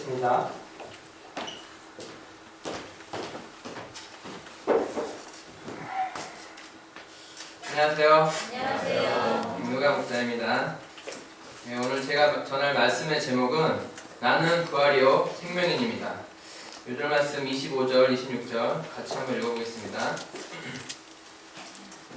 하겠습니다. 안녕하세요. 안녕하세요. 김누가 목사입니다. 네, 오늘 제가 전할 말씀의 제목은 나는 부활이요 생명인입니다. 요절 말씀 25절, 26절 같이 한번 읽어보겠습니다.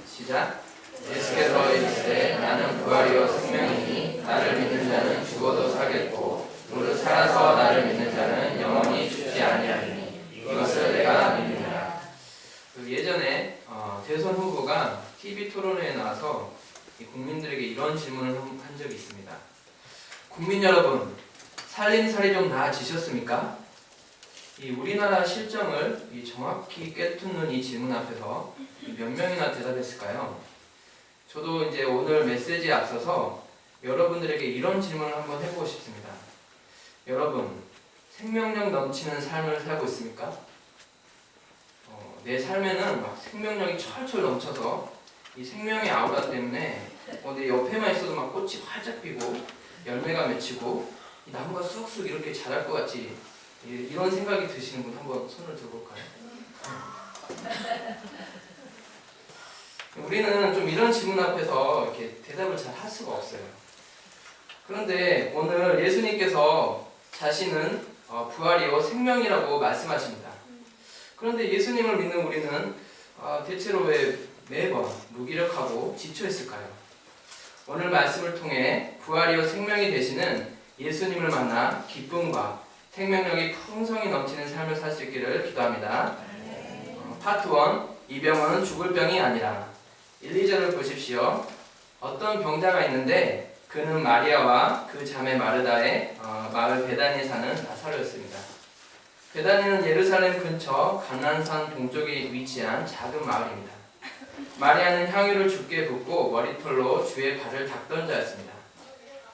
시작. 예수께서 이르시되 나는 부활이요 생명이니 나를 믿는 자는 죽어도 살겠고 무릇 살아서 나를 믿는 자는 영원히 죽지 아니하리니 이것을 내가 믿느니라. 예전에 대선 후보가 TV 토론회에 나와서 국민들에게 이런 질문을 한 적이 있습니다. 국민 여러분, 살림살이 좀 나아지셨습니까? 이 우리나라 실정을 정확히 꿰뚫는 이 질문 앞에서 몇 명이나 대답했을까요? 저도 이제 오늘 메시지에 앞서서 여러분들에게 이런 질문을 한번 해보고 싶습니다. 여러분, 생명력 넘치는 삶을 살고 있습니까? 내 삶에는 막 생명력이 철철 넘쳐서 이 생명의 아우라 때문에 내 옆에만 있어도 막 꽃이 활짝 피고 열매가 맺히고 이 나무가 쑥쑥 이렇게 자랄 것 같이 이런 생각이 드시는 분 한번 손을 들어볼까요? 우리는 좀 이런 질문 앞에서 이렇게 대답을 잘 할 수가 없어요. 그런데 오늘 예수님께서 자신은 부활이요 생명이라고 말씀하십니다. 그런데 예수님을 믿는 우리는 대체로 왜 매번 무기력하고 지쳐있을까요? 오늘 말씀을 통해 부활이요 생명이 되시는 예수님을 만나 기쁨과 생명력이 풍성히 넘치는 삶을 살 수 있기를 기도합니다. 파트 1. 이 병은 죽을 병이 아니라 1, 2절을 보십시오. 어떤 병자가 있는데 그는 마리아와 그 자매 마르다의 마을 베다니에 사는 나사로였습니다. 베다니는 예루살렘 근처 감난산 동쪽에 위치한 작은 마을입니다. 마리아는 향유를 주께 붓고 머리털로 주의 발을 닦던 자였습니다.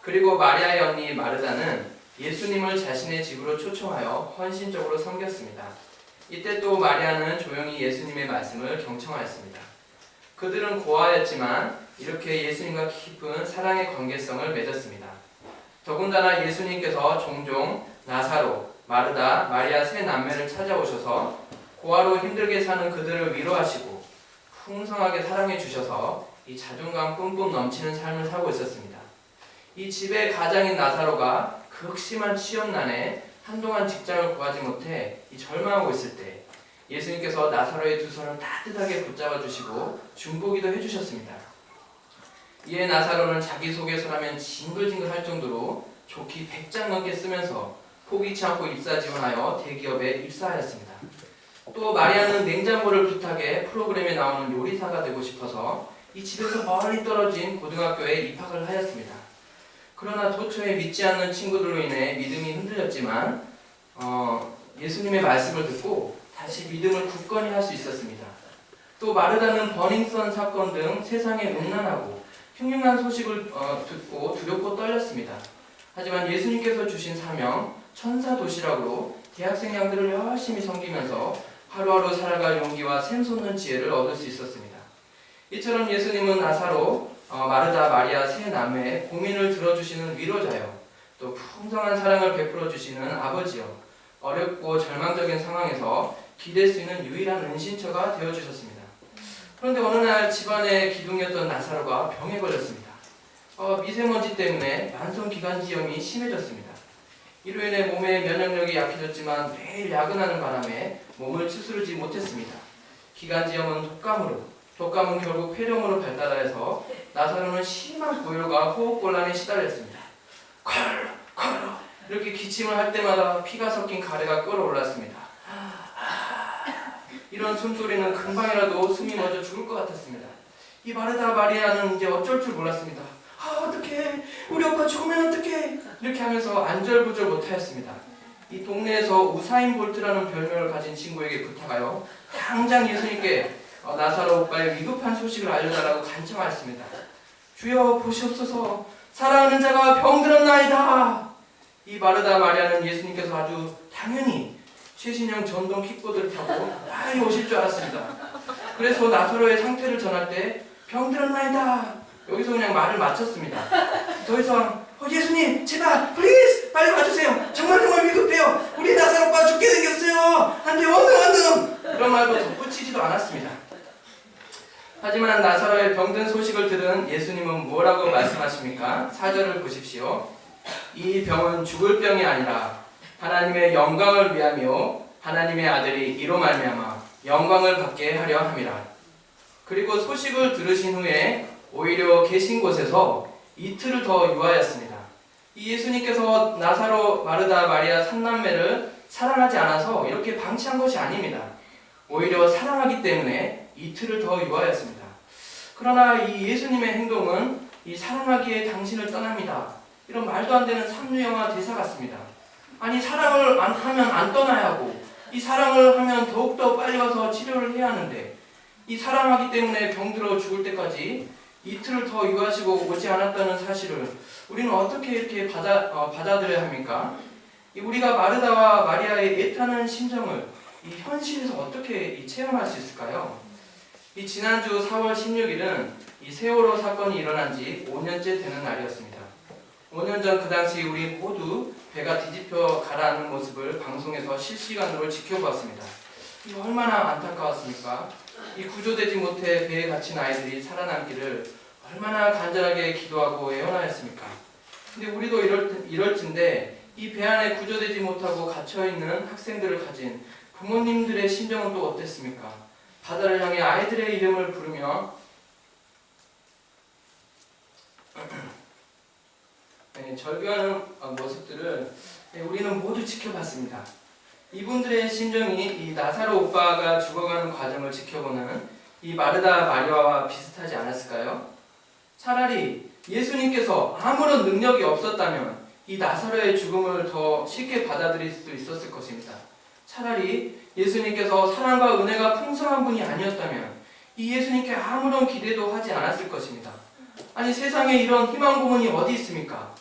그리고 마리아의 언니 마르다는 예수님을 자신의 집으로 초청하여 헌신적으로 섬겼습니다. 이때 또 마리아는 조용히 예수님의 말씀을 경청하였습니다. 그들은 고아였지만 이렇게 예수님과 깊은 사랑의 관계성을 맺었습니다. 더군다나 예수님께서 종종 나사로, 마르다, 마리아 세 남매를 찾아오셔서 고아로 힘들게 사는 그들을 위로하시고 풍성하게 사랑해 주셔서 이 자존감 뿜뿜 넘치는 삶을 살고 있었습니다. 이 집의 가장인 나사로가 극심한 취업난에 한동안 직장을 구하지 못해 절망하고 있을 때 예수님께서 나사로의 두 손을 따뜻하게 붙잡아 주시고 중보기도 해주셨습니다. 이에 나사로는 자기소개서라면 징글징글 할 정도로 좋기 100장 넘게 쓰면서 포기치 않고 입사 지원하여 대기업에 입사하였습니다. 또 마리아는 냉장고를 부탁해 프로그램에 나오는 요리사가 되고 싶어서 이 집에서 멀리 떨어진 고등학교에 입학을 하였습니다. 그러나 도처에 믿지 않는 친구들로 인해 믿음이 흔들렸지만 예수님의 말씀을 듣고 다시 믿음을 굳건히 할 수 있었습니다. 또 마르다는 버닝썬 사건 등 세상에 음란하고 흉흉한 소식을 듣고 두렵고 떨렸습니다. 하지만 예수님께서 주신 사명 천사 도시락으로 대학생 양들을 열심히 섬기면서 하루하루 살아갈 용기와 샘솟는 지혜를 얻을 수 있었습니다. 이처럼 예수님은 나사로, 마르다, 마리아 세 남매의 고민을 들어주시는 위로자요, 또 풍성한 사랑을 베풀어 주시는 아버지요, 어렵고 절망적인 상황에서 기댈 수 있는 유일한 은신처가 되어주셨습니다. 그런데 어느 날 집안의 기둥이었던 나사로가 병에 걸렸습니다. 미세먼지 때문에 만성기관지염이 심해졌습니다. 이로 인해 몸의 면역력이 약해졌지만 매일 야근하는 바람에 몸을 추스르지 못했습니다. 기관지염은 독감은 결국 폐렴으로 발달해서 나사로는 심한 고열과 호흡곤란에 시달렸습니다. 컬 이렇게 기침을 할 때마다 피가 섞인 가래가 끓어올랐습니다. 이런 숨소리는 금방이라도 숨이 멎어 죽을 것 같았습니다. 이 마르다 마리아는 이제 어쩔 줄 몰랐습니다. 어떡해, 우리 오빠 죽으면 어떡해, 이렇게 하면서 안절부절 못하였습니다. 이 동네에서 우사인 볼트라는 별명을 가진 친구에게 부탁하여 당장 예수님께 나사로 오빠의 위급한 소식을 알려달라고 간청하였습니다. 주여 보시옵소서, 사랑하는 자가 병들었나이다. 이 마르다 마리아는 예수님께서 아주 당연히 최신형 전동 킥보드를 타고 빨리 오실 줄 알았습니다. 그래서 나사로의 상태를 전할 때 병들었나이다, 여기서 그냥 말을 마쳤습니다. 더 이상 예수님 제발 플리즈 빨리 와주세요. 정말 위급해요. 우리 나사로 오빠 죽게 생겼어요. 안 돼, 얼른. 이런 말도 덧붙이지도 않았습니다. 하지만 나사로의 병든 소식을 들은 예수님은 뭐라고 말씀하십니까? 4절을 보십시오. 이 병은 죽을 병이 아니라 하나님의 영광을 위하며 하나님의 아들이 이로 말미암아 영광을 받게 하려 함이라. 그리고 소식을 들으신 후에 오히려 계신 곳에서 이틀을 더 유하였습니다. 이 예수님께서 나사로, 마르다, 마리아 삼남매를 사랑하지 않아서 이렇게 방치한 것이 아닙니다. 오히려 사랑하기 때문에 이틀을 더 유하였습니다. 그러나 이 예수님의 행동은 이 사랑하기에 당신을 떠납니다. 이런 말도 안 되는 삼류영화 대사 같습니다. 아니, 사랑을 하면 안 떠나야 하고, 이 사랑을 하면 더욱더 빨리 와서 치료를 해야 하는데, 이 사랑하기 때문에 병들어 죽을 때까지 이틀을 더 유하시고 오지 않았다는 사실을 우리는 어떻게 이렇게 받아들여야 합니까? 우리가 마르다와 마리아의 애타는 심정을 이 현실에서 어떻게 체험할 수 있을까요? 이 지난주 4월 16일은 이 세월호 사건이 일어난 지 5년째 되는 날이었습니다. 5년 전 그 당시 우리 모두 배가 뒤집혀 가라앉는 모습을 방송에서 실시간으로 지켜보았습니다. 이 얼마나 안타까웠습니까? 이 구조되지 못해 배에 갇힌 아이들이 살아남기를 얼마나 간절하게 기도하고 애원하였습니까? 근데 우리도 이럴진데 이 배 안에 구조되지 못하고 갇혀있는 학생들을 가진 부모님들의 심정은 또 어땠습니까? 바다를 향해 아이들의 이름을 부르며 절규하는 모습들을 우리는 모두 지켜봤습니다. 이분들의 심정이 이 나사로 오빠가 죽어가는 과정을 지켜보는 이 마르다 마리아와 비슷하지 않았을까요? 차라리 예수님께서 아무런 능력이 없었다면 이 나사로의 죽음을 더 쉽게 받아들일 수도 있었을 것입니다. 차라리 예수님께서 사랑과 은혜가 풍성한 분이 아니었다면 이 예수님께 아무런 기대도 하지 않았을 것입니다. 아니, 세상에 이런 희망 고문이 어디 있습니까?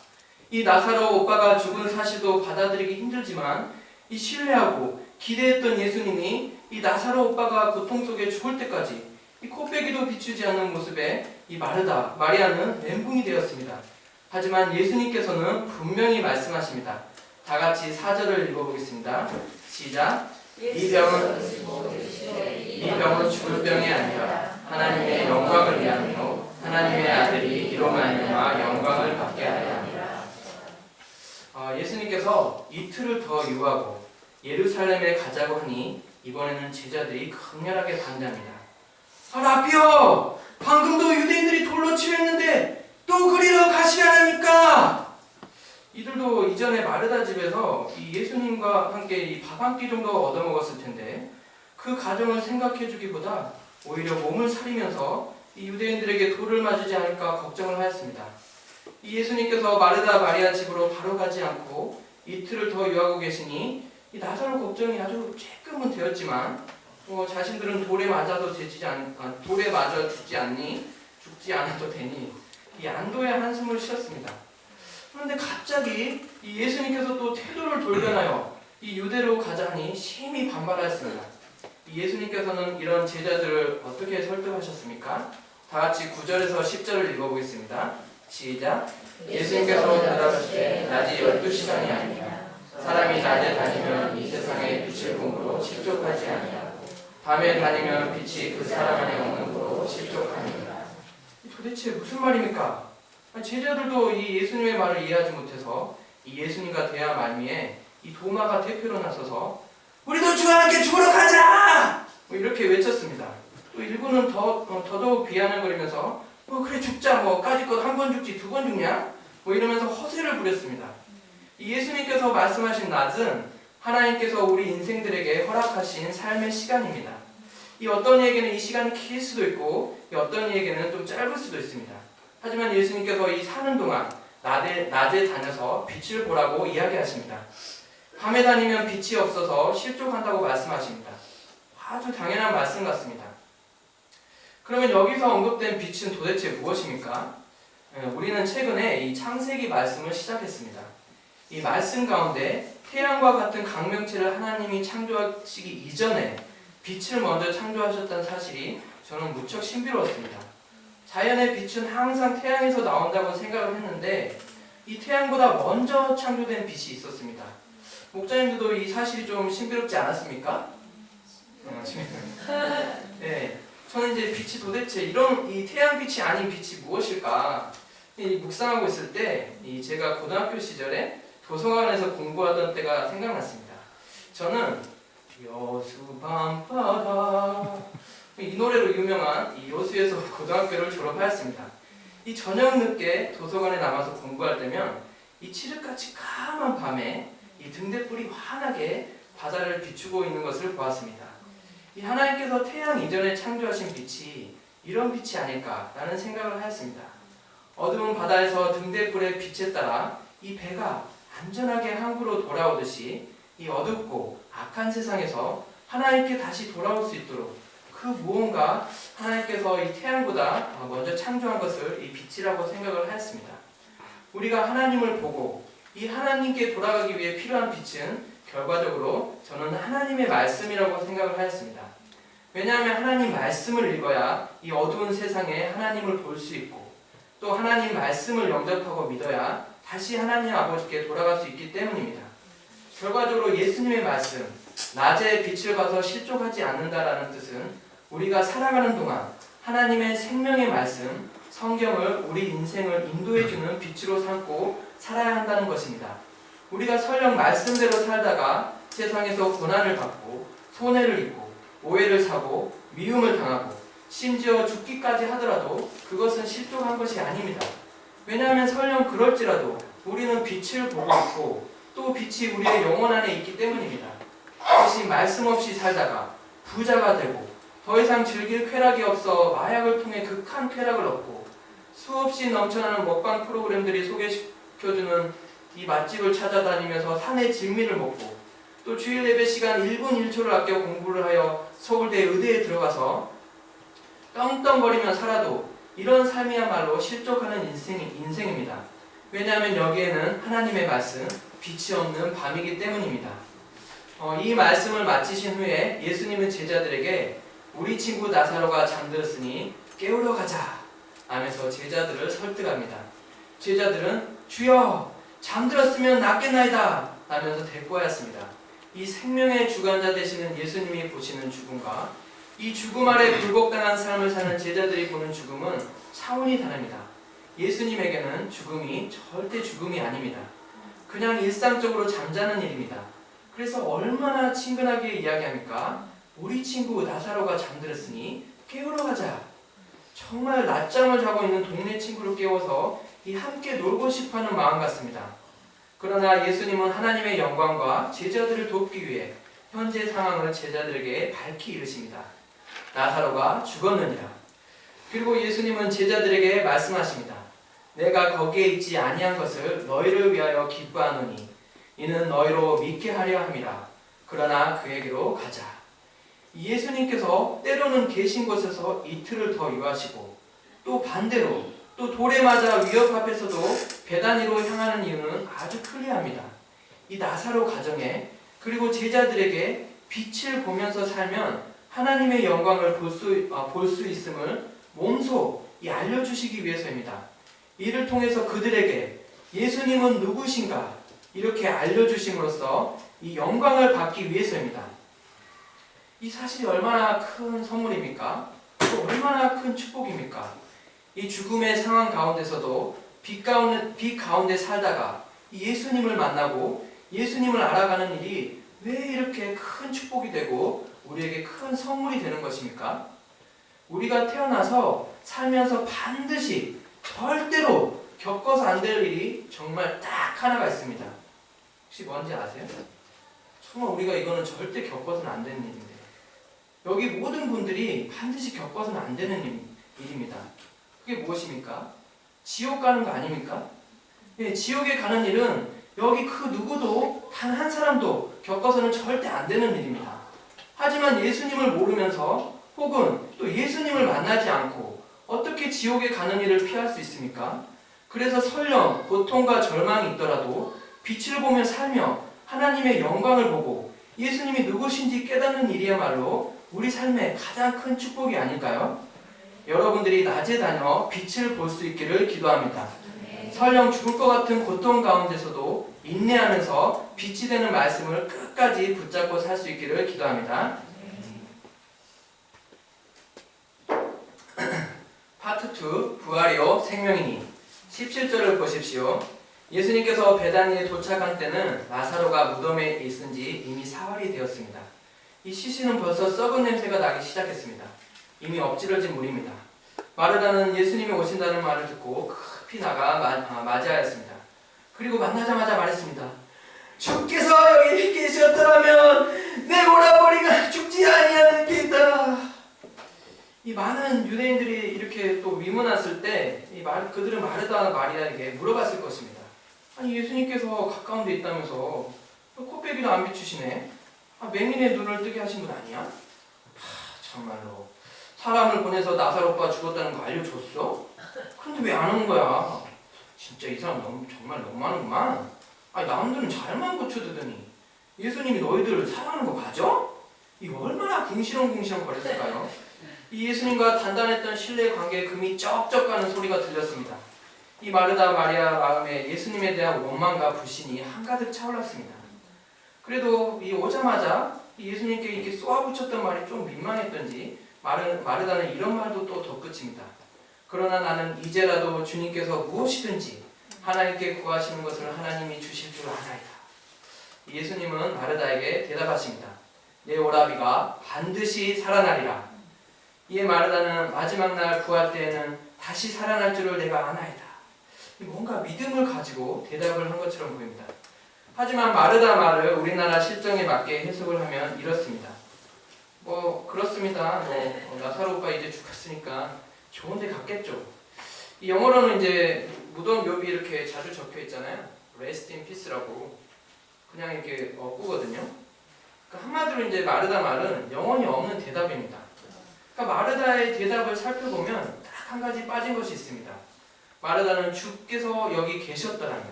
이 나사로 오빠가 죽은 사실도 받아들이기 힘들지만 이 신뢰하고 기대했던 예수님이 이 나사로 오빠가 고통 속에 죽을 때까지 이 코빼기도 비추지 않는 모습에 이 마르다, 마리아는 멘붕이 되었습니다. 하지만 예수님께서는 분명히 말씀하십니다. 다 같이 4절을 읽어보겠습니다. 시작. 이 병은 죽을 병이 아니라 하나님의 영광을 위하며 하나님의 아들이 이로 말미암아 영광을 받게 하려 함이라. 예수님께서 이틀을 더 유하고 예루살렘에 가자고 하니 이번에는 제자들이 강렬하게 반대합니다. 라피어! 방금도 유대인들이 돌로 치료했는데 또 그리러 가시려니까! 이들도 이전에 마르다 집에서 이 예수님과 함께 이 밥 한 끼 정도 얻어먹었을 텐데 그 가정을 생각해주기보다 오히려 몸을 사리면서 이 유대인들에게 돌을 맞지 않을까 걱정을 하였습니다. 이 예수님께서 마르다 마리아 집으로 바로 가지 않고 이틀을 더 유하고 계시니 이 나사로 걱정이 아주 조금은 되었지만 자신들은 돌에 맞아 죽지 않아도 되니 이 안도의 한숨을 쉬었습니다. 그런데 갑자기 이 예수님께서 또 태도를 돌변하여 이 유대로 가자니 심히 반발하였습니다. 이 예수님께서는 이런 제자들을 어떻게 설득하셨습니까? 다 같이 9절에서 10절을 읽어보겠습니다. 시작. 예수님께서 대답하시되 낮이 12시간이 아니냐. 사람이 낮에 다니면 이 세상의 빛을 본으로 실족하지 아니하고 밤에 다니면 빛이 그 사람 안에 없는 으로 실족하니라. 도대체 무슨 말입니까? 제자들도 이 예수님의 말을 이해하지 못해서 이 예수님과 대화 말미에 이 도마가 대표로 나서서 우리도 주와 함께 죽으러 가자! 이렇게 외쳤습니다. 또 일부는 더더욱 비아냥거리면서 그래 죽자, 까짓것 한 번 죽지 두 번 죽냐? 이러면서 허세를 부렸습니다. 이 예수님께서 말씀하신 낮은 하나님께서 우리 인생들에게 허락하신 삶의 시간입니다. 이 어떤 이에게는 이 시간이 길 수도 있고 어떤 이에게는 좀 짧을 수도 있습니다. 하지만 예수님께서 이 사는 동안 낮에 다녀서 빛을 보라고 이야기하십니다. 밤에 다니면 빛이 없어서 실족한다고 말씀하십니다. 아주 당연한 말씀 같습니다. 그러면 여기서 언급된 빛은 도대체 무엇입니까? 우리는 최근에 이 창세기 말씀을 시작했습니다. 이 말씀 가운데 태양과 같은 강명체를 하나님이 창조하시기 이전에 빛을 먼저 창조하셨다는 사실이 저는 무척 신비로웠습니다. 자연의 빛은 항상 태양에서 나온다고 생각을 했는데 이 태양보다 먼저 창조된 빛이 있었습니다. 목사님들도 이 사실이 좀 신비롭지 않았습니까? 네, 저는 이제 빛이 도대체 이런 이 태양빛이 아닌 빛이 무엇일까 묵상하고 있을 때 제가 고등학교 시절에 도서관에서 공부하던 때가 생각났습니다. 저는 여수 밤바다 이 노래로 유명한 이 여수에서 고등학교를 졸업하였습니다. 이 저녁 늦게 도서관에 남아서 공부할 때면 이 칠흑같이 까만 밤에 이 등대불이 환하게 바다를 비추고 있는 것을 보았습니다. 이 하나님께서 태양 이전에 창조하신 빛이 이런 빛이 아닐까라는 생각을 하였습니다. 어두운 바다에서 등대불의 빛에 따라 이 배가 안전하게 항구로 돌아오듯이 이 어둡고 악한 세상에서 하나님께 다시 돌아올 수 있도록 그 무언가 하나님께서 이 태양보다 먼저 창조한 것을 이 빛이라고 생각을 하였습니다. 우리가 하나님을 보고 이 하나님께 돌아가기 위해 필요한 빛은 결과적으로 저는 하나님의 말씀이라고 생각을 하였습니다. 왜냐하면 하나님 말씀을 읽어야 이 어두운 세상에 하나님을 볼 수 있고 또 하나님 말씀을 영접하고 믿어야 다시 하나님 아버지께 돌아갈 수 있기 때문입니다. 결과적으로 예수님의 말씀, 낮에 빛을 봐서 실족하지 않는다라는 뜻은 우리가 살아가는 동안 하나님의 생명의 말씀, 성경을 우리 인생을 인도해주는 빛으로 삼고 살아야 한다는 것입니다. 우리가 설령 말씀대로 살다가 세상에서 고난을 받고 손해를 입고 오해를 사고 미움을 당하고 심지어 죽기까지 하더라도 그것은 실족한 것이 아닙니다. 왜냐하면 설령 그럴지라도 우리는 빛을 보고 있고 또 빛이 우리의 영혼 안에 있기 때문입니다. 대신 말씀 없이 살다가 부자가 되고 더 이상 즐길 쾌락이 없어 마약을 통해 극한 쾌락을 얻고 수없이 넘쳐나는 먹방 프로그램들이 소개시켜주는 이 맛집을 찾아다니면서 산의 진미를 먹고 또 주일 예배 시간 1분 1초를 아껴 공부를 하여 서울대 의대에 들어가서 떵떵거리며 살아도 이런 삶이야말로 실족하는 인생입니다. 왜냐하면 여기에는 하나님의 말씀, 빛이 없는 밤이기 때문입니다. 이 말씀을 마치신 후에 예수님은 제자들에게 우리 친구 나사로가 잠들었으니 깨우러 가자 하면서 제자들을 설득합니다. 제자들은 주여 잠들었으면 낫겠나이다 하면서 대꾸하였습니다. 이 생명의 주관자 되시는 예수님이 보시는 죽음과 이 죽음 아래 굴복당한 삶을 사는 제자들이 보는 죽음은 차원이 다릅니다. 예수님에게는 죽음이 절대 죽음이 아닙니다. 그냥 일상적으로 잠자는 일입니다. 그래서 얼마나 친근하게 이야기합니까? 우리 친구 나사로가 잠들었으니 깨우러 가자. 정말 낮잠을 자고 있는 동네 친구를 깨워서 이 함께 놀고 싶어하는 마음 같습니다. 그러나 예수님은 하나님의 영광과 제자들을 돕기 위해 현재 상황을 제자들에게 밝히 이르십니다. 나사로가 죽었느니라. 그리고 예수님은 제자들에게 말씀하십니다. 내가 거기에 있지 아니한 것을 너희를 위하여 기뻐하노니 이는 너희로 믿게 하려 함이라. 그러나 그에게로 가자. 예수님께서 때로는 계신 곳에서 이틀을 더 유하시고 또 반대로 또 돌에 맞아 위협 앞에서도 베다니로 향하는 이유는 아주 클리어합니다. 이 나사로 가정에 그리고 제자들에게 빛을 보면서 살면 하나님의 영광을 볼 수 있음을 몸소 알려주시기 위해서입니다. 이를 통해서 그들에게 예수님은 누구신가 이렇게 알려주심으로써 이 영광을 받기 위해서입니다. 이 사실이 얼마나 큰 선물입니까? 또 얼마나 큰 축복입니까? 이 죽음의 상황 가운데서도 빛 가운데 살다가 예수님을 만나고 예수님을 알아가는 일이 왜 이렇게 큰 축복이 되고 우리에게 큰 선물이 되는 것입니까? 우리가 태어나서 살면서 반드시 절대로 겪어서 안 될 일이 정말 딱 하나가 있습니다. 혹시 뭔지 아세요? 정말 우리가 이거는 절대 겪어서는 안 되는 일인데 여기 모든 분들이 반드시 겪어서는 안 되는 일입니다. 그게 무엇입니까? 지옥 가는 거 아닙니까? 네, 지옥에 가는 일은 여기 그 누구도 단 한 사람도 겪어서는 절대 안 되는 일입니다. 하지만 예수님을 모르면서 혹은 또 예수님을 만나지 않고 어떻게 지옥에 가는 일을 피할 수 있습니까? 그래서 설령 고통과 절망이 있더라도 빛을 보며 살며 하나님의 영광을 보고 예수님이 누구신지 깨닫는 일이야말로 우리 삶의 가장 큰 축복이 아닐까요? 여러분들이 낮에 다녀 빛을 볼 수 있기를 기도합니다. 설령 죽을 것 같은 고통 가운데서도 인내하면서 빛이 되는 말씀을 끝까지 붙잡고 살 수 있기를 기도합니다. 파트 2 부활이요 생명이니 17절을 보십시오. 예수님께서 베다니에 도착한 때는 나사로가 무덤에 있은 지 이미 사흘이 되었습니다. 이 시신은 벌써 썩은 냄새가 나기 시작했습니다. 이미 엎질러진 물입니다. 마르다는 예수님이 오신다는 말을 듣고 급히 나가 맞이하였습니다. 그리고 만나자마자 말했습니다. 주께서 여기 계셨더라면 내 오라버니가 죽지 아니하는 게있다. 이 많은 유대인들이 이렇게 또 위문했을 때 그들은 마르다 마리아에게 물어봤을 것입니다. 아니 예수님께서 가까운 데 있다면서 코빼기도 안 비추시네. 맹인의 눈을 뜨게 하신 분 아니야? 정말로 사람을 보내서 나사로 오빠 죽었다는 거 알려줬어? 그런데 왜 안 오는 거야? 진짜 이 사람 정말 너무하는구만. 아니 남들은 잘만 고쳐두더니 예수님이 너희들을 사랑하는 거 맞아? 이거 얼마나 궁시렁궁시렁 거렸을까요? 이 예수님과 단단했던 신뢰 관계에 금이 쩍쩍 가는 소리가 들렸습니다. 이 마르다 마리아 마음에 예수님에 대한 원망과 불신이 한가득 차올랐습니다. 그래도 이 오자마자 예수님께 이렇게 쏘아붙였던 말이 좀 민망했던지 마르다는 이런 말도 또 덧붙입니다. 그러나 나는 이제라도 주님께서 무엇이든지 하나님께 구하시는 것을 하나님이 주실 줄 아나이다. 예수님은 마르다에게 대답하십니다. 내 오라비가 반드시 살아나리라. 이에 마르다는 마지막 날 부활 때에는 다시 살아날 줄을 내가 아나이다. 뭔가 믿음을 가지고 대답을 한 것처럼 보입니다. 하지만 마르다 말을 우리나라 실정에 맞게 해석을 하면 이렇습니다. 그렇습니다. 나사로 오빠 이제 죽었으니까 좋은 데 갔겠죠. 이 영어로는 이제 무덤 묘비 이렇게 자주 적혀 있잖아요. Rest in peace라고 그냥 이렇게 꾸거든요. 그러니까 한마디로 이제 마르다 말은 영혼이 없는 대답입니다. 그러니까 마르다의 대답을 살펴보면 딱 한 가지 빠진 것이 있습니다. 마르다는 주께서 여기 계셨더라면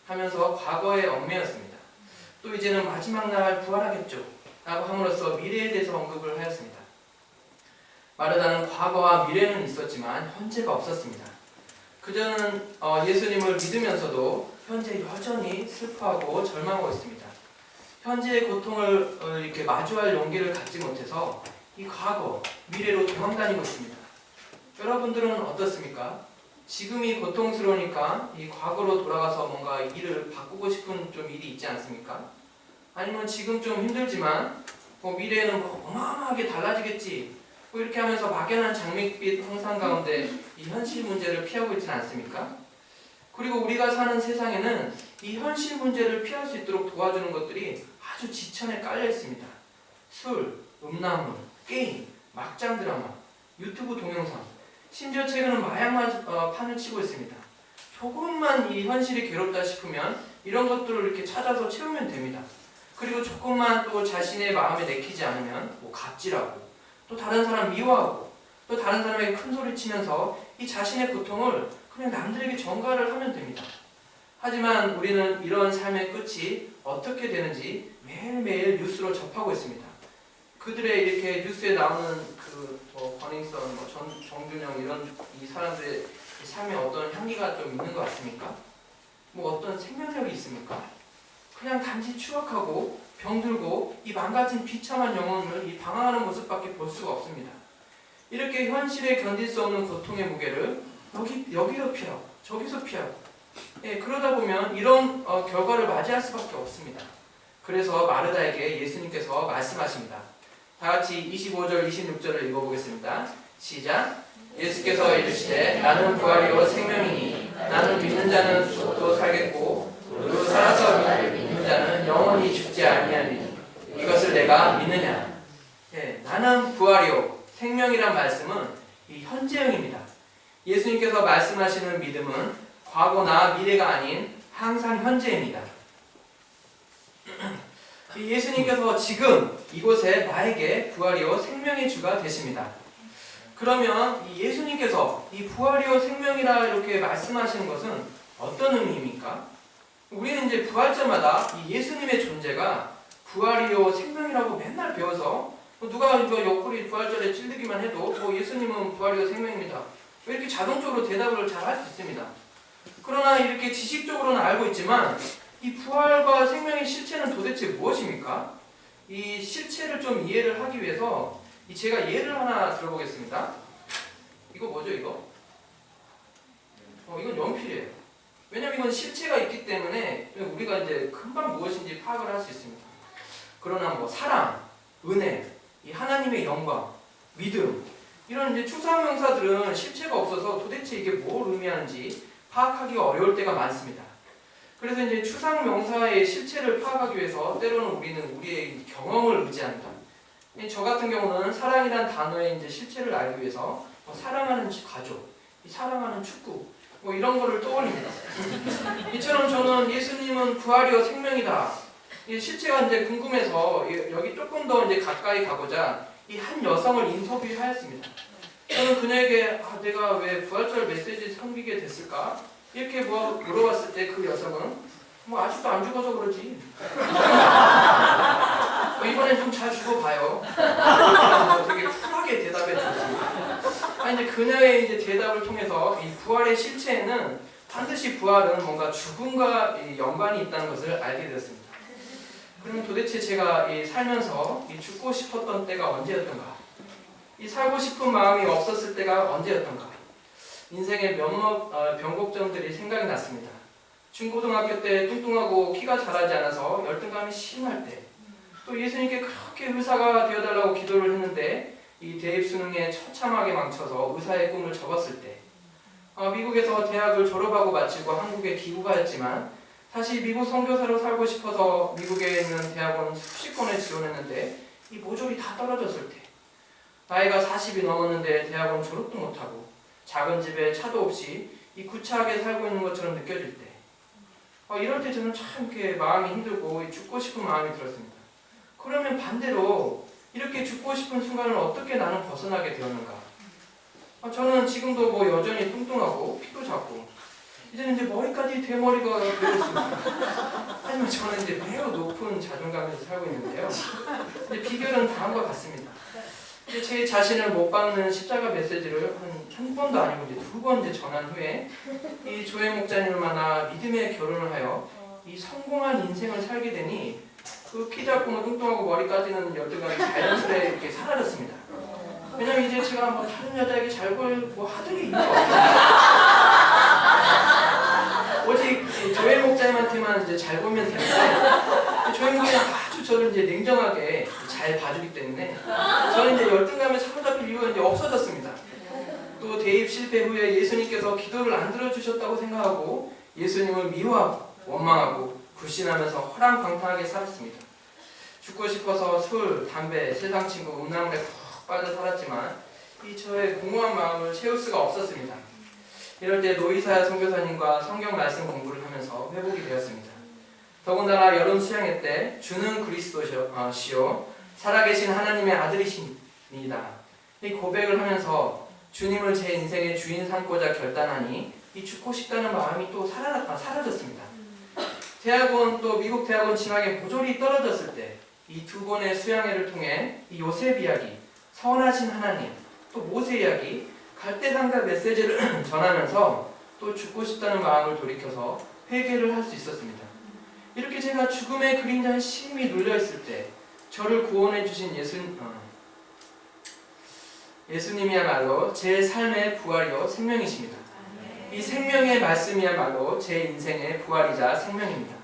하면서 과거에 얽매였습니다. 또 이제는 마지막 날 부활하겠죠 라고 함으로써 미래에 대해서 언급을 하였습니다. 마르다는 과거와 미래는 있었지만 현재가 없었습니다. 그저는 예수님을 믿으면서도 현재 여전히 슬퍼하고 절망하고 있습니다. 현재의 고통을 이렇게 마주할 용기를 갖지 못해서 이 과거, 미래로 도망다니고 있습니다. 여러분들은 어떻습니까? 지금이 고통스러우니까 이 과거로 돌아가서 뭔가 일을 바꾸고 싶은 좀 일이 있지 않습니까? 아니면 지금 좀 힘들지만 미래에는 어마어마하게 달라지겠지 이렇게 하면서 막연한 장밋빛 형상 가운데 이 현실 문제를 피하고 있지는 않습니까? 그리고 우리가 사는 세상에는 이 현실 문제를 피할 수 있도록 도와주는 것들이 아주 지천에 깔려 있습니다. 술, 음란물, 게임, 막장 드라마, 유튜브 동영상, 심지어 최근은 마약만 판을 치고 있습니다. 조금만 이 현실이 괴롭다 싶으면 이런 것들을 이렇게 찾아서 채우면 됩니다. 그리고 조금만 또 자신의 마음에 내키지 않으면 갑질하고 또 다른 사람 미워하고 또 다른 사람에게 큰 소리 치면서 이 자신의 고통을 그냥 남들에게 전가를 하면 됩니다. 하지만 우리는 이런 삶의 끝이 어떻게 되는지 매일매일 뉴스로 접하고 있습니다. 그들의 이렇게 뉴스에 나오는 버닝썬, 정준영 이런 이 사람들의 삶에 어떤 향기가 좀 있는 것 같습니까? 어떤 생명력이 있습니까? 그냥 단지 추악하고 병들고 이 망가진 비참한 영혼을 이 방황하는 모습밖에 볼 수가 없습니다. 이렇게 현실에 견딜 수 없는 고통의 무게를 여기서 피하고 저기서 피하고 그러다 보면 이런 결과를 맞이할 수밖에 없습니다. 그래서 마르다에게 예수님께서 말씀하십니다. 다같이 25절 26절을 읽어보겠습니다. 시작. 예수께서 이르시되 나는 부활이요 생명이니 나는 믿는 자는 죽어도 살겠고 또 살아서 믿는 자는 영원히 죽지 아니하리니 이것을 내가 믿느냐. 나는 부활이요 생명이란 말씀은 이 현재형입니다. 예수님께서 말씀하시는 믿음은 과거나 미래가 아닌 항상 현재입니다. 예수님께서 지금 이곳에 나에게 부활이요 생명의 주가 되십니다. 그러면 이 예수님께서 이 부활이요 생명이라 이렇게 말씀하시는 것은 어떤 의미입니까? 우리는 이제 부활절마다 이 예수님의 존재가 부활이요 생명이라고 맨날 배워서 누가 옆구리 부활절에 찔리기만 해도 예수님은 부활이요 생명입니다. 왜 이렇게 자동적으로 대답을 잘 할 수 있습니다. 그러나 이렇게 지식적으로는 알고 있지만 이 부활과 생명의 실체는 도대체 무엇입니까? 이 실체를 좀 이해를 하기 위해서 제가 예를 하나 들어보겠습니다. 이거 뭐죠, 이거? 이건 연필이에요. 왜냐면 이건 실체가 있기 때문에 우리가 이제 금방 무엇인지 파악을 할 수 있습니다. 그러나 뭐 사랑, 은혜, 이 하나님의 영광, 믿음 이런 이제 추상명사들은 실체가 없어서 도대체 이게 뭘 의미하는지 파악하기가 어려울 때가 많습니다. 그래서 이제 추상명사의 실체를 파악하기 위해서 때로는 우리는 우리의 경험을 의지한다. 저 같은 경우는 사랑이란 단어의 이제 실체를 알기 위해서 사랑하는 가족, 사랑하는 축구 이런 거를 떠올립니다. 이처럼 저는 예수님은 부활이요 생명이다. 이 실체가 이제 궁금해서 여기 조금 더 이제 가까이 가보자 이 한 여성을 인터뷰하였습니다. 저는 그녀에게 내가 왜 부활절 메시지 섬기게 됐을까? 이렇게 물어봤을 때 그 여성은 아직도 안 죽어서 그러지. 이번엔 좀 잘 죽어봐요. 되게 쿨하게 대답해 줬습니다. 이제 그녀의 이제 대답을 통해서 이 부활의 실체에는 반드시 부활은 뭔가 죽음과 연관이 있다는 것을 알게 되었습니다. 그러면 도대체 제가 살면서 죽고 싶었던 때가 언제였던가? 이 살고 싶은 마음이 없었을 때가 언제였던가? 인생의 몇몇 변곡점들이 생각이 났습니다. 중고등학교 때 뚱뚱하고 키가 자라지 않아서 열등감이 심할 때, 또 예수님께 그렇게 의사가 되어달라고 기도를 했는데 이 대입수능에 처참하게 망쳐서 의사의 꿈을 접었을 때, 미국에서 대학을 졸업하고 마치고 한국에 귀국하였지만 다시 미국 선교사로 살고 싶어서 미국에 있는 대학원 수십 건에 지원했는데 이 모조리 다 떨어졌을 때, 나이가 40이 넘었는데 대학원 졸업도 못하고 작은 집에 차도 없이 이 구차하게 살고 있는 것처럼 느껴질 때, 이럴 때 저는 참 이렇게 마음이 힘들고 죽고 싶은 마음이 들었습니다. 그러면 반대로 이렇게 죽고 싶은 순간을 어떻게 나는 벗어나게 되었는가? 저는 지금도 여전히 뚱뚱하고 키도 작고 이제는 이제 머리까지 대머리가 되었습니다. 하지만 저는 이제 매우 높은 자존감에서 살고 있는데요. 이제 비결은 다음과 같습니다. 이제 제 자신을 못 박는 십자가 메시지를 한 번도 아니고 이제 2번 전한 후에 이 조혜 목자님을 만나 믿음의 결혼을 하여 이 성공한 인생을 살게 되니 그 키 작고 뚱뚱하고 머리까지는 열등감이 자연스레 이렇게 사라졌습니다. 왜냐면 이제 제가 다른 여자에게 잘 보일 하등의 이유가 없어요. 오직 조혜 목자님한테만 이제 잘 보면 되는데 조혜 목자님 아주 저를 이제 냉정하게 잘 봐주기 때문에 저는 이제 열등감에 사로잡힐 이유가 이제 없어졌습니다. 또 대입 실패 후에 예수님께서 기도를 안 들어주셨다고 생각하고 예수님을 미워하고 원망하고 불신하면서 허랑방탕하게 살았습니다. 죽고 싶어서 술, 담배, 세상 친구, 음란물에 푹 빠져 살았지만 이 저의 공허한 마음을 채울 수가 없었습니다. 이럴 때 노이사야 선교사님과 성경 말씀 공부를 하면서 회복이 되었습니다. 더군다나 여름 수양회 때 주는 그리스도시요 살아계신 하나님의 아들이십니다. 이 고백을 하면서 주님을 제 인생의 주인 삼고자 결단하니 이 죽고 싶다는 마음이 또 사라졌습니다. 대학원 또 미국 대학원 진학에 모조리 떨어졌을 때 이 2번의 수양회를 통해 이 요셉 이야기, 선하신 하나님, 또 모세 이야기, 갈대상자 메시지를 전하면서 또 죽고 싶다는 마음을 돌이켜서 회개를 할 수 있었습니다. 이렇게 제가 죽음의 그림자에 심히 눌려있을 때 저를 구원해 주신 예수님이야말로 제 삶의 부활이요 생명이십니다. 이 생명의 말씀이야말로 제 인생의 부활이자 생명입니다.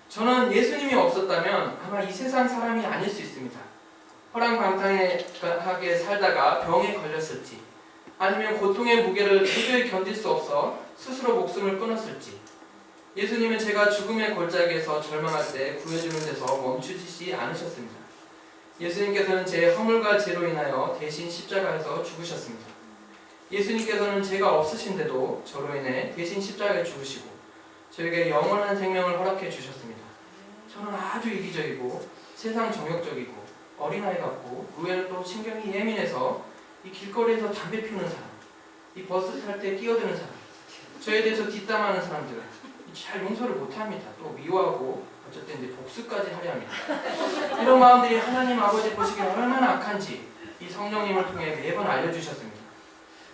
저는 예수님이 없었다면 아마 이 세상 사람이 아닐 수 있습니다. 허랑방탕하게 살다가 병에 걸렸을지, 아니면 고통의 무게를 도저히 견딜 수 없어 스스로 목숨을 끊었을지, 예수님은 제가 죽음의 골짜기에서 절망할 때 구해주는 데서 멈추지 않으셨습니다. 예수님께서는 제 허물과 죄로 인하여 대신 십자가에서 죽으셨습니다. 예수님께서는 죄가 없으신데도 저로 인해 대신 십자가에 죽으시고 저에게 영원한 생명을 허락해 주셨습니다. 저는 아주 이기적이고 세상 정욕적이고 어린아이 같고 의외로 또 신경이 예민해서 이 길거리에서 담배 피우는 사람, 이 버스 탈 때 끼어드는 사람, 저에 대해서 뒷담하는 사람들은 잘 용서를 못합니다. 또 미워하고 어쨌든 이제 복수까지 하려 합니다. 이런 마음들이 하나님 아버지 보시기에 얼마나 악한지 이 성령님을 통해 매번 알려주셨습니다.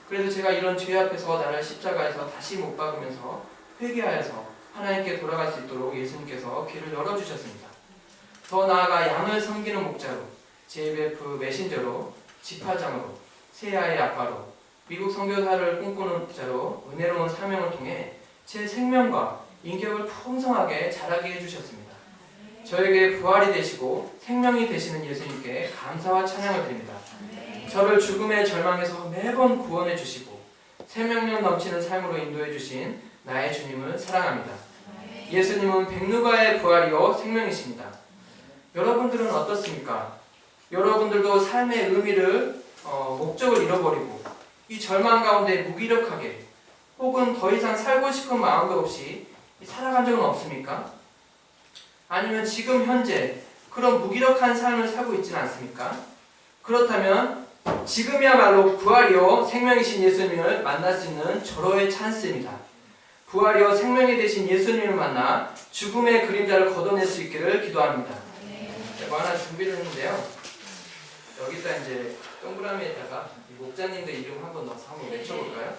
그래서 제가 이런 죄 앞에서 나를 십자가에서 다시 못 박으면서 회개하여서 하나님께 돌아갈 수 있도록 예수님께서 길을 열어주셨습니다. 더 나아가 양을 섬기는 목자로, JBF 메신저로, 집화장으로, 세아의 아빠로, 미국 선교사를 꿈꾸는 자로 은혜로운 사명을 통해 제 생명과 인격을 풍성하게 자라게 해주셨습니다. 저에게 부활이 되시고 생명이 되시는 예수님께 감사와 찬양을 드립니다. 저를 죽음의 절망에서 매번 구원해 주시고 생명력 넘치는 삶으로 인도해 주신 나의 주님을 사랑합니다. 예수님은 백누가의 부활이요 생명이십니다. 여러분들은 어떻습니까? 여러분들도 삶의 의미를 목적을 잃어버리고 이 절망 가운데 무기력하게 혹은 더 이상 살고 싶은 마음도 없이 살아간 적은 없습니까? 아니면 지금 현재 그런 무기력한 삶을 살고 있지는 않습니까? 그렇다면 지금이야말로 부활이요 생명이신 예수님을 만날 수 있는 절호의 찬스입니다. 부활이요 생명이 되신 예수님을 만나 죽음의 그림자를 걷어낼 수 있기를 기도합니다. 제가 하나 준비를 했는데요. 여기다 이제 동그라미에다가 목자님들 이름 한번 넣어서 한번 외쳐볼까요?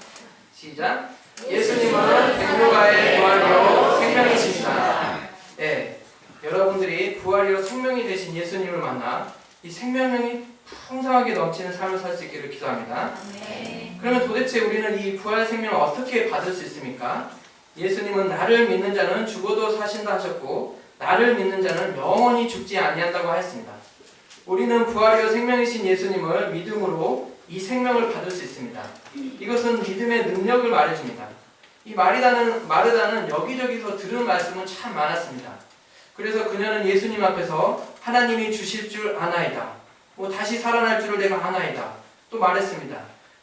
시작! 예수님은 백누가의 부활이요 생명이십니다. 네, 여러분들이 부활이요 생명이 되신 예수님을 만나 이 생명력이 풍성하게 넘치는 삶을 살 수 있기를 기도합니다. 그러면 도대체 우리는 이 부활 생명을 어떻게 받을 수 있습니까? 예수님은 나를 믿는 자는 죽어도 사신다 하셨고 나를 믿는 자는 영원히 죽지 아니한다고 하였습니다. 우리는 부활이요 생명이신 예수님을 믿음으로 이 생명을 받을 수 있습니다. 이것은 믿음의 능력을 말해줍니다. 이 마르다는 여기저기서 들은 말씀은 참 많았습니다. 그래서 그녀는 예수님 앞에서 하나님이 주실 줄 아나이다, 다시 살아날 줄을 내가 아나이다 또 말했습니다.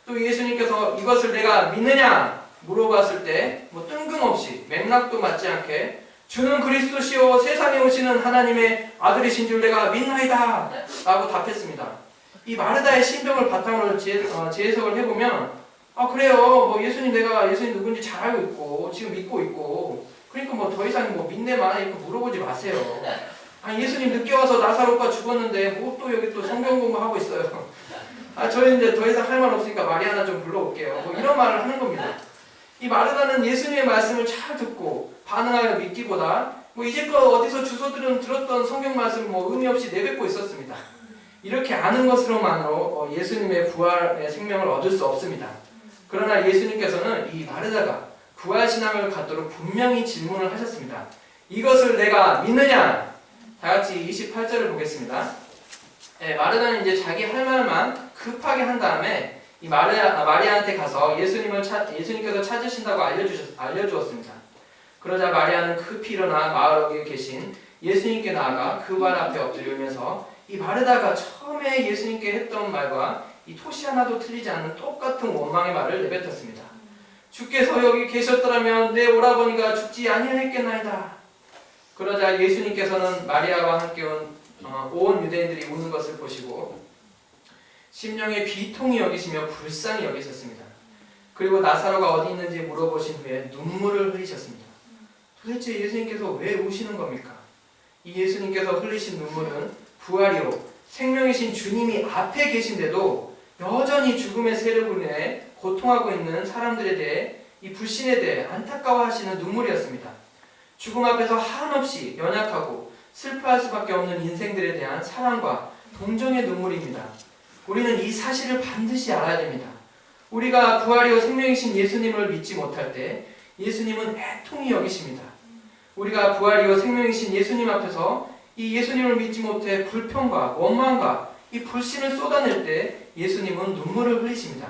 또 예수님께서 이것을 내가 믿느냐 물어봤을 때 뜬금없이 맥락도 맞지 않게 주는 그리스도시요 세상에 오시는 하나님의 아들이신 줄 내가 믿나이다 라고 답했습니다. 이 마르다의 신병을 바탕으로 재해석을 해보면 그래요, 내가 예수님 누군지 잘 알고 있고 지금 믿고 있고 그러니까 더 이상 믿네 마네 물어보지 마세요. 예수님 늦게 와서 나사로가 죽었는데 또 여기 또 성경 공부하고 있어요. 저희 이제 더 이상 할 말 없으니까 마리아나 좀 불러올게요. 이런 말을 하는 겁니다. 이 마르다는 예수님의 말씀을 잘 듣고 반응하여 믿기보다 이제껏 어디서 주소들은 들었던 성경 말씀을 의미 없이 내뱉고 있었습니다. 이렇게 아는 것으로만으로 예수님의 부활의 생명을 얻을 수 없습니다. 그러나 예수님께서는 이 마르다가 부활신앙을 갖도록 분명히 질문을 하셨습니다. 이것을 내가 믿느냐? 다같이 28절을 보겠습니다. 마르다는 이제 자기 할 말만 급하게 한 다음에 이 마리아한테 가서 예수님께서 찾으신다고 알려주었습니다. 그러자 마리아는 급히 일어나 마을에 계신 예수님께 나아가 그 발 앞에 엎드리면서 이 마르다가 처음에 예수님께 했던 말과 이 토시 하나도 틀리지 않는 똑같은 원망의 말을 내뱉었습니다. 주께서 여기 계셨더라면 내 오라버니가 죽지 아니하였겠나이다. 그러자 예수님께서는 마리아와 함께 온 유대인들이 우는 것을 보시고 심령에 비통히 여기시며 불쌍히 여기셨습니다. 그리고 나사로가 어디 있는지 물어보신 후에 눈물을 흘리셨습니다. 도대체 예수님께서 왜 우시는 겁니까? 이 예수님께서 흘리신 눈물은 부활이요 생명이신 주님이 앞에 계신데도 여전히 죽음의 세력으로 인해 고통하고 있는 사람들에 대해 이 불신에 대해 안타까워하시는 눈물이었습니다. 죽음 앞에서 한없이 연약하고 슬퍼할 수밖에 없는 인생들에 대한 사랑과 동정의 눈물입니다. 우리는 이 사실을 반드시 알아야 됩니다. 우리가 부활이요 생명이신 예수님을 믿지 못할 때 예수님은 애통히 여기십니다. 우리가 부활이요 생명이신 예수님 앞에서 이 예수님을 믿지 못해 불평과 원망과 이 불신을 쏟아낼 때 예수님은 눈물을 흘리십니다.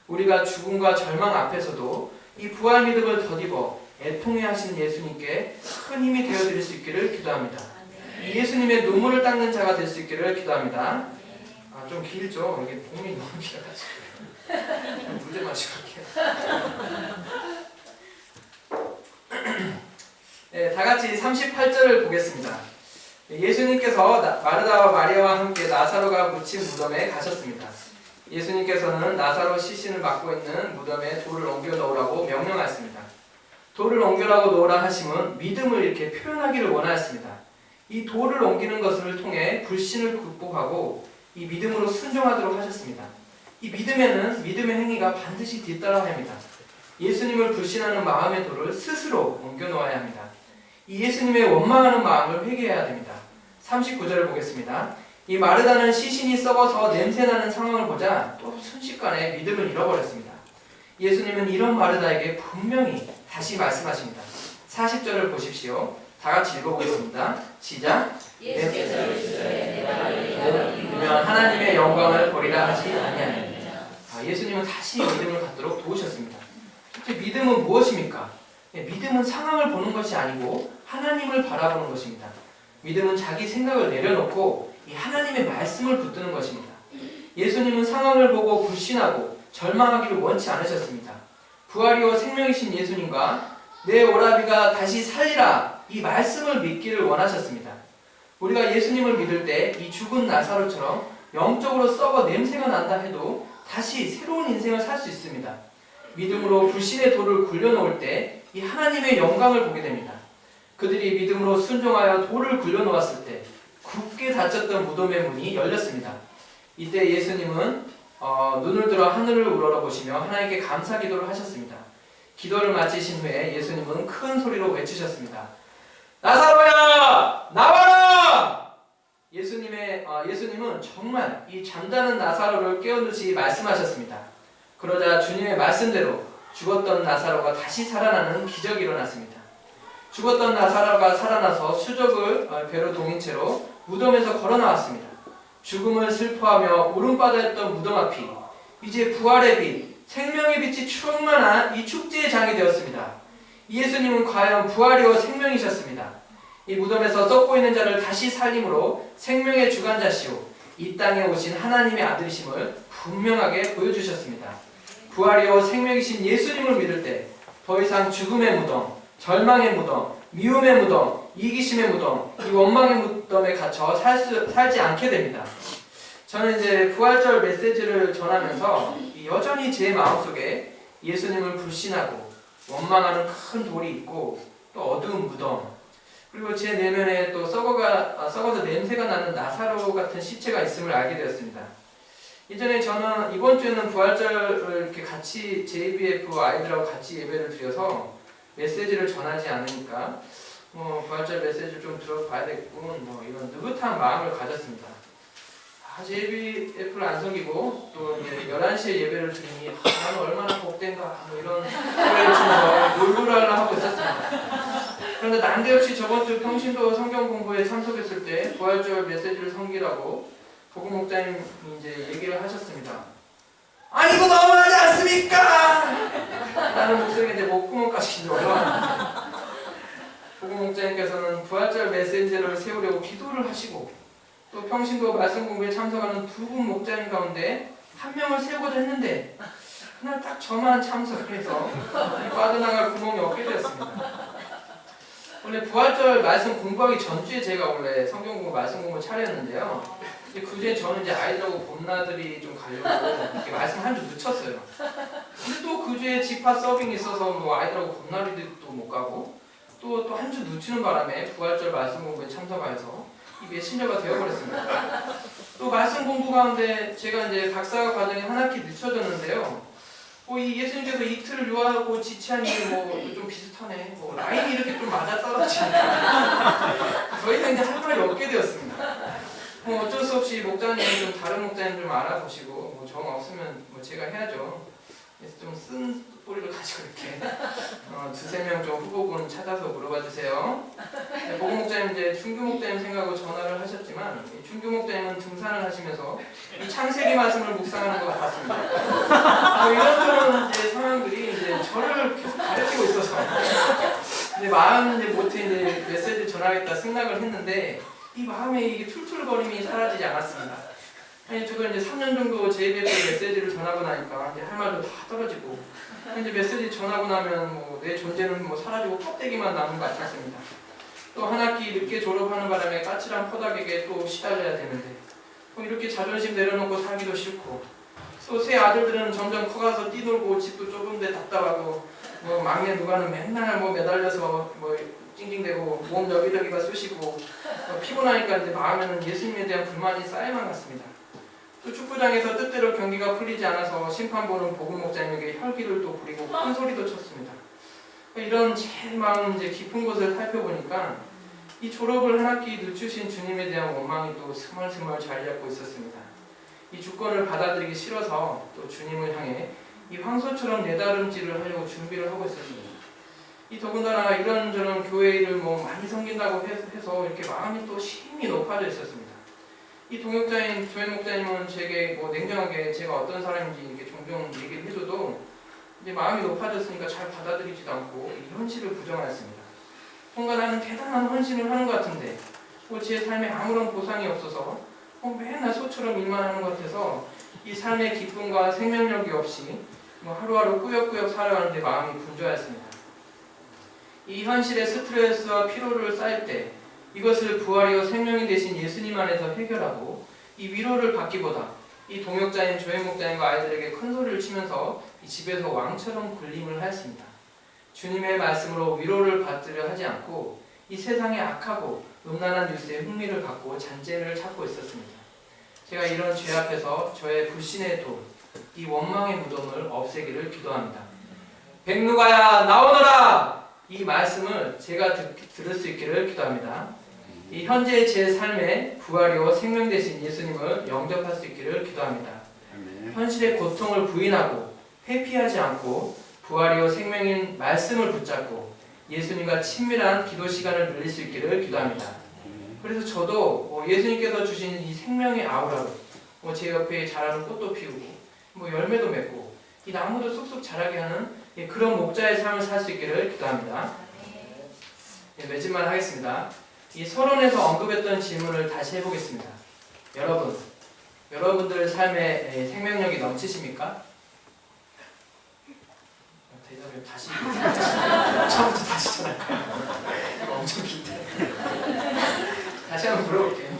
우리가 죽음과 절망 앞에서도 이 부활 믿음을 덧입어 애통해 하시는 예수님께 큰 힘이 되어드릴 수 있기를 기도합니다. 이 예수님의 눈물을 닦는 자가 될 수 있기를 기도합니다. 좀 길죠? 이게 복음이 너무 길어가지고 물 좀 마시고 할게요. 네, 다같이 38절을 보겠습니다. 예수님께서 마르다와 마리아와 함께 나사로가 묻힌 무덤에 가셨습니다. 예수님께서는 나사로 시신을 맡고 있는 무덤에 돌을 옮겨 넣으라고 명령하였습니다. 돌을 옮겨라고 놓으라 하심은 믿음을 이렇게 표현하기를 원하였습니다. 이 돌을 옮기는 것을 통해 불신을 극복하고 이 믿음으로 순종하도록 하셨습니다. 이 믿음에는 믿음의 행위가 반드시 뒤따라야 합니다. 예수님을 불신하는 마음의 돌을 스스로 옮겨놓아야 합니다. 이 예수님의 원망하는 마음을 회개해야 됩니다. 39절을 보겠습니다. 이 마르다는 시신이 썩어서 냄새나는 상황을 보자 또 순식간에 믿음을 잃어버렸습니다. 예수님은 이런 마르다에게 분명히 다시 말씀하십니다. 40절을 보십시오. 다 같이 읽어보겠습니다. 시작. 예수께서 이르시되 내가 너희를 믿으면 하나님의 영광을 보리라 하지 아니하느냐. 예수님은 다시 믿음을 갖도록 도우셨습니다. 믿음은 무엇입니까? 믿음은 상황을 보는 것이 아니고 하나님을 바라보는 것입니다. 믿음은 자기 생각을 내려놓고 이 하나님의 말씀을 붙드는 것입니다. 예수님은 상황을 보고 불신하고 절망하기를 원치 않으셨습니다. 부활이요 생명이신 예수님과 내 오라비가 다시 살리라 이 말씀을 믿기를 원하셨습니다. 우리가 예수님을 믿을 때 이 죽은 나사로처럼 영적으로 썩어 냄새가 난다 해도 다시 새로운 인생을 살 수 있습니다. 믿음으로 불신의 돌을 굴려놓을 때 이 하나님의 영광을 보게 됩니다. 그들이 믿음으로 순종하여 돌을 굴려놓았을 때 굳게 닫혔던 무덤의 문이 열렸습니다. 이때 예수님은 눈을 들어 하늘을 우러러보시며 하나님께 감사 기도를 하셨습니다. 기도를 마치신 후에 예수님은 큰 소리로 외치셨습니다. 나사로야 나와라! 예수님은 정말 이 잠자는 나사로를 깨우듯이 말씀하셨습니다. 그러자 주님의 말씀대로 죽었던 나사로가 다시 살아나는 기적이 일어났습니다. 죽었던 나사로가 살아나서 수족을 배로 동인 채로 무덤에서 걸어 나왔습니다. 죽음을 슬퍼하며 울음바다였던 무덤 앞이 이제 부활의 빛, 생명의 빛이 충만한 이 축제의 장이 되었습니다. 예수님은 과연 부활이요 생명이셨습니다. 이 무덤에서 썩고 있는 자를 다시 살림으로 생명의 주관자시오 이 땅에 오신 하나님의 아들이심을 분명하게 보여주셨습니다. 부활이요 생명이신 예수님을 믿을 때 더 이상 죽음의 무덤, 절망의 무덤, 미움의 무덤, 이기심의 무덤, 이 원망의 무덤에 갇혀 살지 않게 됩니다. 저는 이제 부활절 메시지를 전하면서 여전히 제 마음속에 예수님을 불신하고 원망하는 큰 돌이 있고 또 어두운 무덤 그리고 제 내면에 또 썩어서 냄새가 나는 나사로 같은 시체가 있음을 알게 되었습니다. 이전에 저는 이번 주에는 부활절을 이렇게 같이 JBF 아이들하고 같이 예배를 드려서 메시지를 전하지 않으니까 부활절 메시지를 좀 들어봐야겠군 이런 느긋한 마음을 가졌습니다. JBF를 안 섬기고 또 이제 11시에 예배를 드리니 나는 얼마나 복된가 이런 소리를 치면서 놀부랄라 하고 있었습니다. 그런데 난데없이 저번 주 평신도 성경 공부에 참석했을 때 부활절 메시지를 섬기라고 보금 목사님이 이제 얘기를 하셨습니다. 아니 이거 너무하지 않습니까? 라는 목소리가 이제 목구멍까지 들어가. 보금 목사님께서는 부활절 메시지를 세우려고 기도를 하시고 또 평신도 말씀 공부에 참석하는 두 분 목자님 가운데 한 명을 세우고자 했는데 그날 딱 저만 참석해서 빠져나갈 구멍이 없게 되었습니다. 원래 부활절 말씀 공부하기 전주에 제가 원래 성경 공부 말씀 공부 차렸는데요. 그주에 저는 이제 아이들하고 봄나들이 좀 가려고 이렇게 말씀 한 주 늦췄어요. 근데 또 그주에 집합 서빙이 있어서 뭐 아이들하고 봄나들이도 못 가고 또 한 주 늦추는 바람에 부활절 말씀 공부에 참석하여서 이 메신저가 되어버렸습니다. 또 말씀 공부 가운데 제가 이제 박사 과정이 한 학기 늦춰졌는데요. 이 예수님께서 이틀을 요하고 지체하니 좀 비슷하네. 라인이 이렇게 좀 맞아 떨어지니까 저희가 이제 할 말이 없게 되었습니다. 어쩔 수 없이 목자님 좀 다른 목자님 좀 알아보시고 정 없으면 제가 해야죠. 그래서 좀 쓴 뿌리를 가지고 이렇게 두세 명 좀 후보군 찾아서 물어봐 주세요. 보금 목자님 이제 충규 목자님 생각하고 전화를 하셨지만 충규 목자님은 등산을 하시면서 이 창세기 말씀을 묵상하는 것 같았습니다. 이런저런 이제 상황들이 이제 저를 계속 가르치고 있어서 이제 마음 이제 못해 이제 메시지 전하겠다 생각을 했는데 이 마음에 이게 툴툴거림이 사라지지 않았습니다. 저도 이제 3년 정도 JBF 메시지를 전하고 나니까 이제 할 말도 다 떨어지고 이제 메시지 전하고 나면 내 존재는 사라지고 껍데기만 남은 것 같았습니다. 또 한 학기 늦게 졸업하는 바람에 까칠한 포닥에게 또 시달려야 되는데 이렇게 자존심 내려놓고 살기도 싫고 또 새 아들들은 점점 커가서 뛰놀고 집도 좁은데 답답하고 막내 누가는 맨날 매달려서 찡찡대고 몸 여기저기가 쑤시고 피곤하니까 이제 마음에는 예수님에 대한 불만이 쌓여만 갔습니다. 또 축구장에서 뜻대로 경기가 풀리지 않아서 심판 보는 복음 목자님에게 혈기를 또 부리고 큰 소리도 쳤습니다. 이런 제 마음 이제 깊은 곳을 살펴보니까 이 졸업을 한 학기 늦추신 주님에 대한 원망이 또 스멀스멀 자리 잡고 있었습니다. 이 주권을 받아들이기 싫어서 또 주님을 향해 이 황소처럼 내다름질을 하려고 준비를 하고 있었습니다. 이 더군다나 이런저런 교회 일을 뭐 많이 섬긴다고 해서 이렇게 마음이 또 심히 높아져 있었습니다. 이 동역자인 조현 목자님은 제게 뭐 냉정하게 제가 어떤 사람인지 이렇게 종종 얘기를 해줘도 이제 마음이 높아졌으니까 잘 받아들이지도 않고 이 현실을 부정하였습니다. 뭔가 나는 대단한 헌신을 하는 것 같은데 제 삶에 아무런 보상이 없어서 맨날 소처럼 일만 하는 것 같아서 이 삶의 기쁨과 생명력이 없이 하루하루 꾸역꾸역 살아가는데 마음이 분주하였습니다. 이 현실의 스트레스와 피로를 쌓일 때 이것을 부활이요 생명이 되신 예수님 안에서 해결하고 이 위로를 받기보다 이 동역자인 조현 목자님과 아이들에게 큰 소리를 치면서 이 집에서 왕처럼 군림을 하였습니다. 주님의 말씀으로 위로를 받으려 하지 않고 이 세상의 악하고 음란한 뉴스에 흥미를 갖고 잔재를 찾고 있었습니다. 제가 이런 죄 앞에서 저의 불신의 돌, 이 원망의 무덤을 없애기를 기도합니다. 백누가야 나오너라! 이 말씀을 제가 들을 수 있기를 기도합니다. 이 현재 제 삶에 부활이요 생명 되신 예수님을 영접할 수 있기를 기도합니다. 현실의 고통을 부인하고 회피하지 않고 부활이요 생명인 말씀을 붙잡고 예수님과 친밀한 기도 시간을 누릴 수 있기를 기도합니다. 그래서 저도 예수님께서 주신 이 생명의 아우라로 제 옆에 자라는 꽃도 피우고 열매도 맺고 이 나무도 쑥쑥 자라게 하는 그런 목자의 삶을 살 수 있기를 기도합니다. 맺음만 하겠습니다. 이 서론에서 언급했던 질문을 다시 해보겠습니다. 여러분들 삶에 생명력이 넘치십니까? 대답을 다시 처음부터 다시 전할까요? 이거 엄청 긴데. 다시 한번 물어볼게요.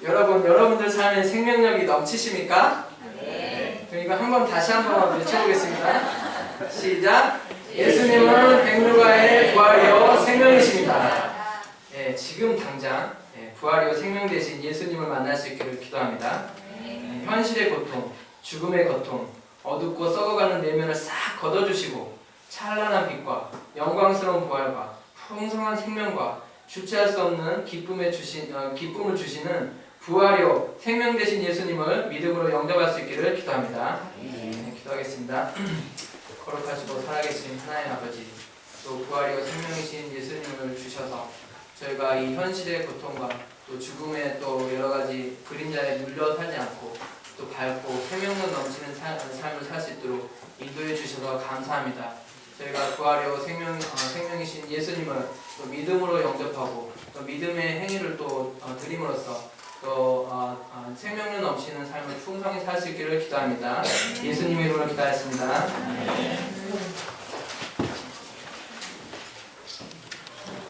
여러분들 삶에 생명력이 넘치십니까? 네. 그럼 이거 한번 다시 한번 외쳐보겠습니다. 시작. 예수님은 백누가의 부활이요 생명이십니다. 지금 당장 부활이요 생명 되신 예수님을 만날 수 있기를 기도합니다. 현실의 고통, 죽음의 고통, 어둡고 썩어가는 내면을 싹 걷어주시고 찬란한 빛과 영광스러운 부활과 풍성한 생명과 주체할 수 없는 기쁨을 주시는 부활이요 생명 되신 예수님을 믿음으로 영접할 수 있기를 기도합니다. 기도하겠습니다. 거룩하시고 살아계신 하나님 아버지, 또 부활이요 생명이신 예수님을 주셔서 저희가 이 현실의 고통과 또 죽음의 또 여러 가지 그림자에 눌려 살지 않고 또 밝고 생명력 넘치는 삶을 살 수 있도록 인도해 주셔서 감사합니다. 저희가 부활이요 생명이신 예수님을 또 믿음으로 영접하고 또 믿음의 행위를 또 드림으로써 또 생명력 넘치는 삶을 풍성히 살 수 있기를 기도합니다. 예수님의 이름으로 기도하였습니다.